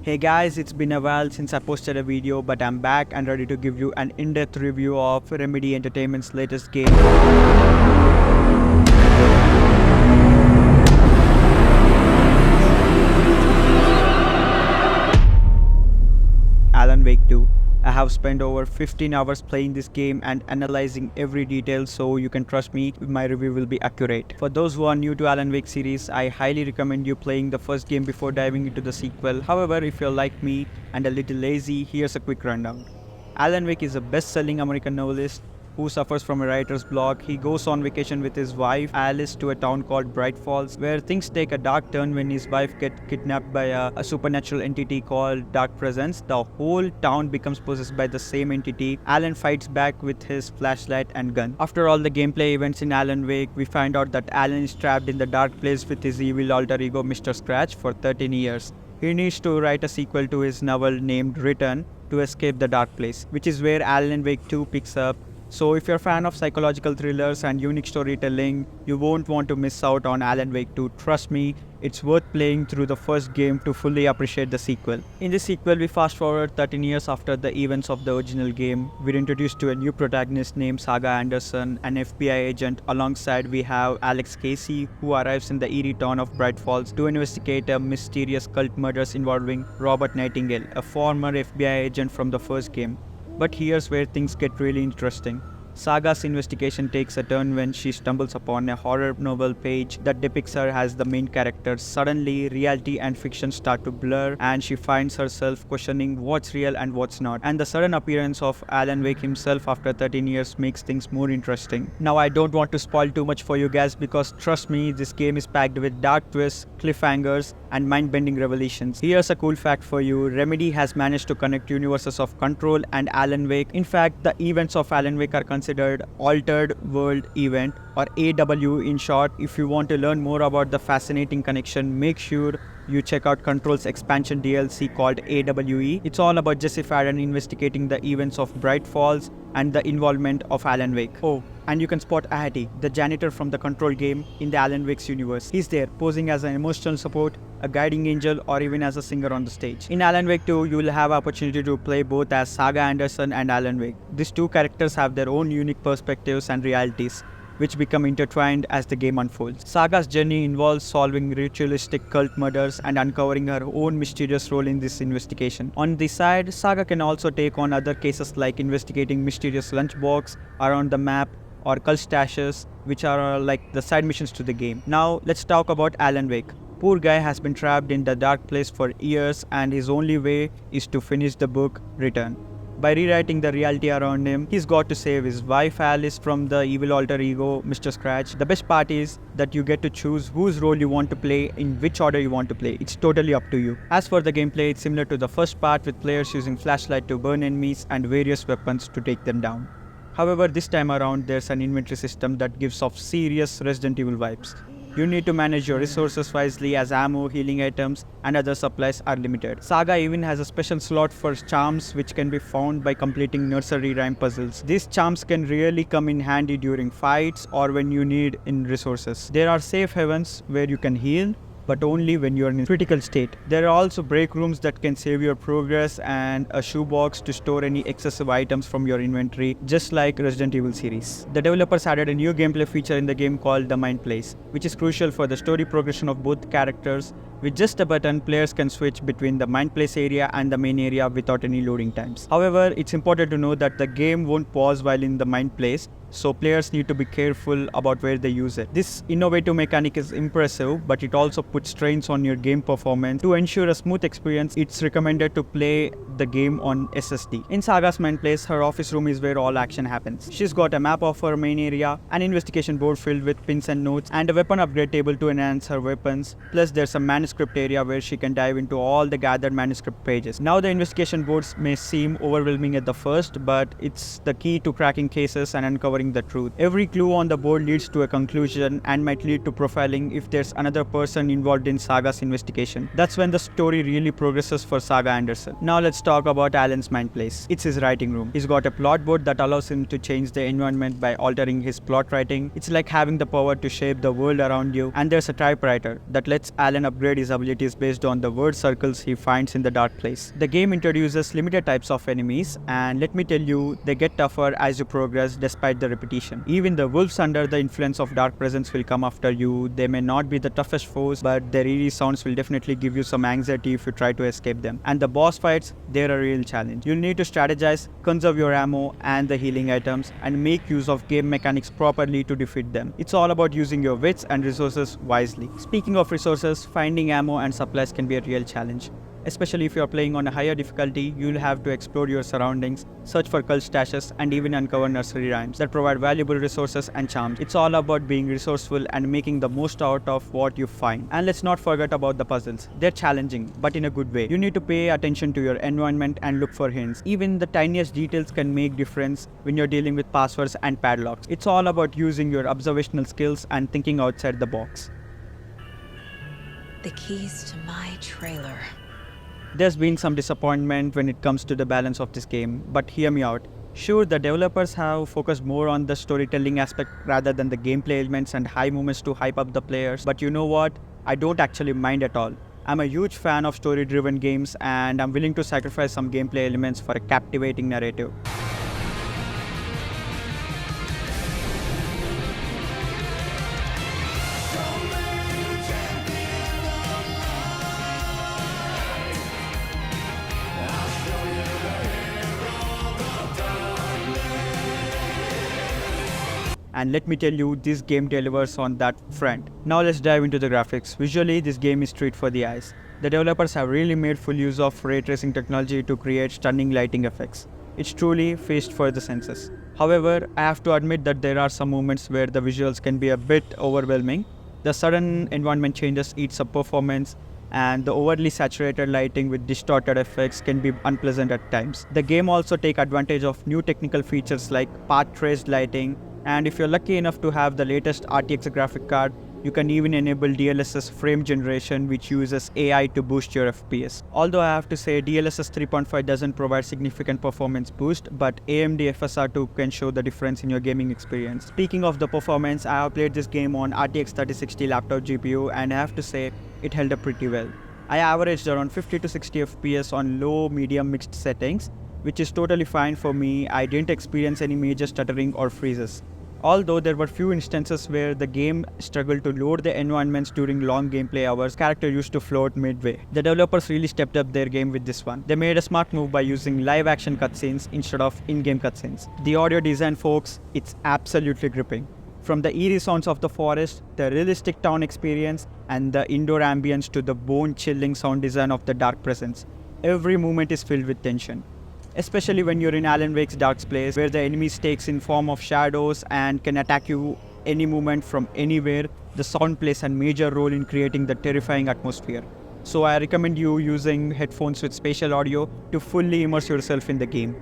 Hey guys, it's been a while since I posted a video, but I'm back and ready to give you an in-depth review of Remedy Entertainment's latest game, Alan Wake 2. I have spent over 15 hours playing this game and analyzing every detail, so you can trust me, my review will be accurate. For those who are new to Alan Wake series, I highly recommend you playing the first game before diving into the sequel. However, if you're like me and a little lazy, here's a quick rundown. Alan Wake is a best-selling American novelist who suffers from a writer's block. He goes on vacation with his wife Alice to a town called Bright Falls, where things take a dark turn when his wife gets kidnapped by a supernatural entity called Dark Presence. The whole town becomes possessed by the same entity. Alan fights back with his flashlight and gun. After all the gameplay events in Alan Wake, we find out that Alan is trapped in the dark place with his evil alter ego Mr. Scratch for 13 years. He needs to write a sequel to his novel named Return to escape the dark place, which is where Alan Wake 2 picks up. So if you're a fan of psychological thrillers and unique storytelling, you won't want to miss out on Alan Wake 2. Trust me, it's worth playing through the first game to fully appreciate the sequel. In this sequel, we fast forward 13 years after the events of the original game. We're introduced to a new protagonist named Saga Anderson, an FBI agent. Alongside we have Alex Casey, who arrives in the eerie town of Bright Falls to investigate a mysterious cult murders involving Robert Nightingale, a former FBI agent from the first game. But here's where things get really interesting. Saga's investigation takes a turn when she stumbles upon a horror novel page that depicts her as the main character. Suddenly, reality and fiction start to blur, and she finds herself questioning what's real and what's not. And the sudden appearance of Alan Wake himself after 13 years makes things more interesting. Now, I don't want to spoil too much for you guys because trust me, this game is packed with dark twists, cliffhangers, and mind-bending revelations. Here's a cool fact for you. Remedy has managed to connect universes of Control and Alan Wake. In fact, the events of Alan Wake are considered Altered World Event, or AW in short. If you want to learn more about the fascinating connection, make sure you check out Control's expansion DLC called AWE. It's all about Jesse Faden investigating the events of Bright Falls and the involvement of Alan Wake. Oh, and you can spot Ahati, the janitor from the Control game, in the Alan Wake's universe. He's there, posing as an emotional support, a guiding angel, or even as a singer on the stage. In Alan Wake 2, you will have opportunity to play both as Saga Anderson and Alan Wake. These two characters have their own unique perspectives and realities, which become intertwined as the game unfolds. Saga's journey involves solving ritualistic cult murders and uncovering her own mysterious role in this investigation. On the side, Saga can also take on other cases like investigating mysterious lunchbox around the map or cult stashes, which are like the side missions to the game. Now, let's talk about Alan Wake. Poor guy has been trapped in the dark place for years, and his only way is to finish the book Return. By rewriting the reality around him, he's got to save his wife Alice from the evil alter ego Mr. Scratch. The best part is that you get to choose whose role you want to play, in which order you want to play. It's totally up to you. As for the gameplay, it's similar to the first part, with players using flashlight to burn enemies and various weapons to take them down. However, this time around, there's an inventory system that gives off serious Resident Evil vibes. You need to manage your resources wisely, as ammo, healing items, and other supplies are limited. Saga even has a special slot for charms, which can be found by completing nursery rhyme puzzles. These charms can really come in handy during fights or when you need in resources. There are safe havens where you can heal, but only when you are in a critical state. There are also break rooms that can save your progress, and a shoebox to store any excessive items from your inventory, just like Resident Evil series. The developers added a new gameplay feature in the game called the Mind Place, which is crucial for the story progression of both characters. With just a button, players can switch between the Mind Place area and the main area without any loading times. However, it's important to know that the game won't pause while in the Mind Place, so players need to be careful about where they use it. This innovative mechanic is impressive, but it also puts strains on your game performance. To ensure a smooth experience, it's recommended to play the game on SSD. In Saga's Mind Place, her office room is where all action happens. She's got a map of her main area, an investigation board filled with pins and notes, and a weapon upgrade table to enhance her weapons. Plus, there's a manuscript area where she can dive into all the gathered manuscript pages. Now, the investigation boards may seem overwhelming at the first, but it's the key to cracking cases and uncovering uncovering the truth. Every clue on the board leads to a conclusion and might lead to profiling if there's another person involved in Saga's investigation. That's when the story really progresses for Saga Anderson. Now let's talk about Alan's mind place. It's his writing room. He's got a plot board that allows him to change the environment by altering his plot writing. It's like having the power to shape the world around you. And there's a typewriter that lets Alan upgrade his abilities based on the word circles he finds in the dark place. The game introduces limited types of enemies, and let me tell you, they get tougher as you progress despite the repetition. Even the wolves under the influence of dark presence will come after you. They may not be the toughest foes, but their eerie sounds will definitely give you some anxiety if you try to escape them. And the boss fights, they're a real challenge. You'll need to strategize, conserve your ammo and the healing items, and make use of game mechanics properly to defeat them. It's all about using your wits and resources wisely. Speaking of resources, finding ammo and supplies can be a real challenge. Especially if you're playing on a higher difficulty, you'll have to explore your surroundings, search for cult stashes, and even uncover nursery rhymes that provide valuable resources and charms. It's all about being resourceful and making the most out of what you find. And let's not forget about the puzzles. They're challenging, but in a good way. You need to pay attention to your environment and look for hints. Even the tiniest details can make difference when you're dealing with passwords and padlocks. It's all about using your observational skills and thinking outside the box. The keys to my trailer. There's been some disappointment when it comes to the balance of this game, but hear me out. Sure, the developers have focused more on the storytelling aspect rather than the gameplay elements and high moments to hype up the players, but you know what? I don't actually mind at all. I'm a huge fan of story-driven games, and I'm willing to sacrifice some gameplay elements for a captivating narrative. And let me tell you, this game delivers on that front. Now let's dive into the graphics. Visually, this game is treat for the eyes. The developers have really made full use of ray tracing technology to create stunning lighting effects. It's truly feast for the senses. However, I have to admit that there are some moments where the visuals can be a bit overwhelming. The sudden environment changes eats up performance, and the overly saturated lighting with distorted effects can be unpleasant at times. The game also takes advantage of new technical features like path traced lighting, and if you're lucky enough to have the latest RTX graphic card, you can even enable DLSS frame generation, which uses AI to boost your FPS. Although I have to say DLSS 3.5 doesn't provide significant performance boost, but AMD FSR2 can show the difference in your gaming experience. Speaking of the performance, I have played this game on RTX 3060 laptop GPU, and I have to say it held up pretty well. I averaged around 50 to 60 FPS on low medium mixed settings, which is totally fine for me. I didn't experience any major stuttering or freezes. Although there were few instances where the game struggled to load the environments during long gameplay hours, character used to float midway. The developers really stepped up their game with this one. They made a smart move by using live action cutscenes instead of in-game cutscenes. The audio design, folks, it's absolutely gripping. From the eerie sounds of the forest, the realistic town experience, and the indoor ambience to the bone-chilling sound design of the dark presence, every moment is filled with tension. Especially when you're in Alan Wake's dark place, where the enemies takes in form of shadows and can attack you any moment from anywhere, the sound plays a major role in creating the terrifying atmosphere. So I recommend you using headphones with spatial audio to fully immerse yourself in the game.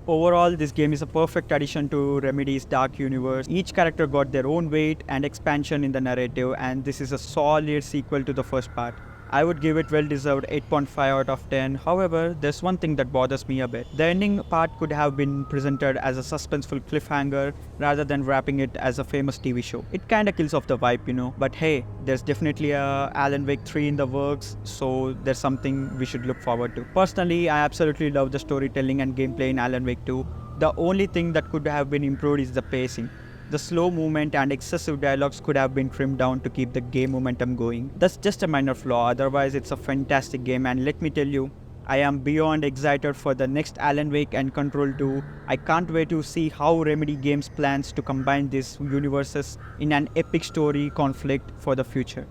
Overall, this game is a perfect addition to Remedy's dark universe. Each character got their own weight and expansion in the narrative, and this is a solid sequel to the first part. I would give it well-deserved 8.5 out of 10. However, there's one thing that bothers me a bit. The ending part could have been presented as a suspenseful cliffhanger rather than wrapping it as a famous TV show. It kinda kills off the vibe, you know. But hey, there's definitely a Alan Wake 3 in the works, so there's something we should look forward to. Personally, I absolutely love the storytelling and gameplay in Alan Wake 2. The only thing that could have been improved is the pacing. The slow movement and excessive dialogues could have been trimmed down to keep the game momentum going. That's just a minor flaw, otherwise it's a fantastic game, and let me tell you, I am beyond excited for the next Alan Wake and Control 2. I can't wait to see how Remedy Games plans to combine these universes in an epic story conflict for the future.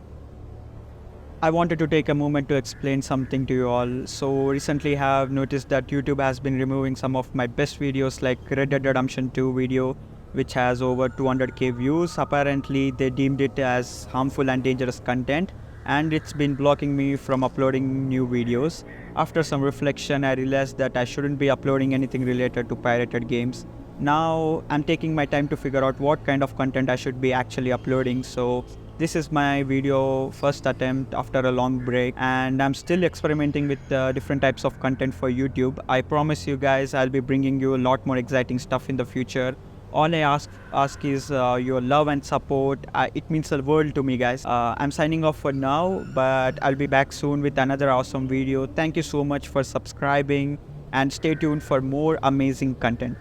I wanted to take a moment to explain something to you all. So recently I have noticed that YouTube has been removing some of my best videos like Red Dead Redemption 2 video which has over 200k views. Apparently they deemed it as harmful and dangerous content and it's been blocking me from uploading new videos. After some reflection I realized that I shouldn't be uploading anything related to pirated games. Now I'm taking my time to figure out what kind of content I should be actually uploading. So this is my video first attempt after a long break and I'm still experimenting with different types of content for YouTube. I promise you guys I'll be bringing you a lot more exciting stuff in the future. All I ask is your love and support. It means the world to me, guys. I'm signing off for now, but I'll be back soon with another awesome video. Thank you so much for subscribing and stay tuned for more amazing content.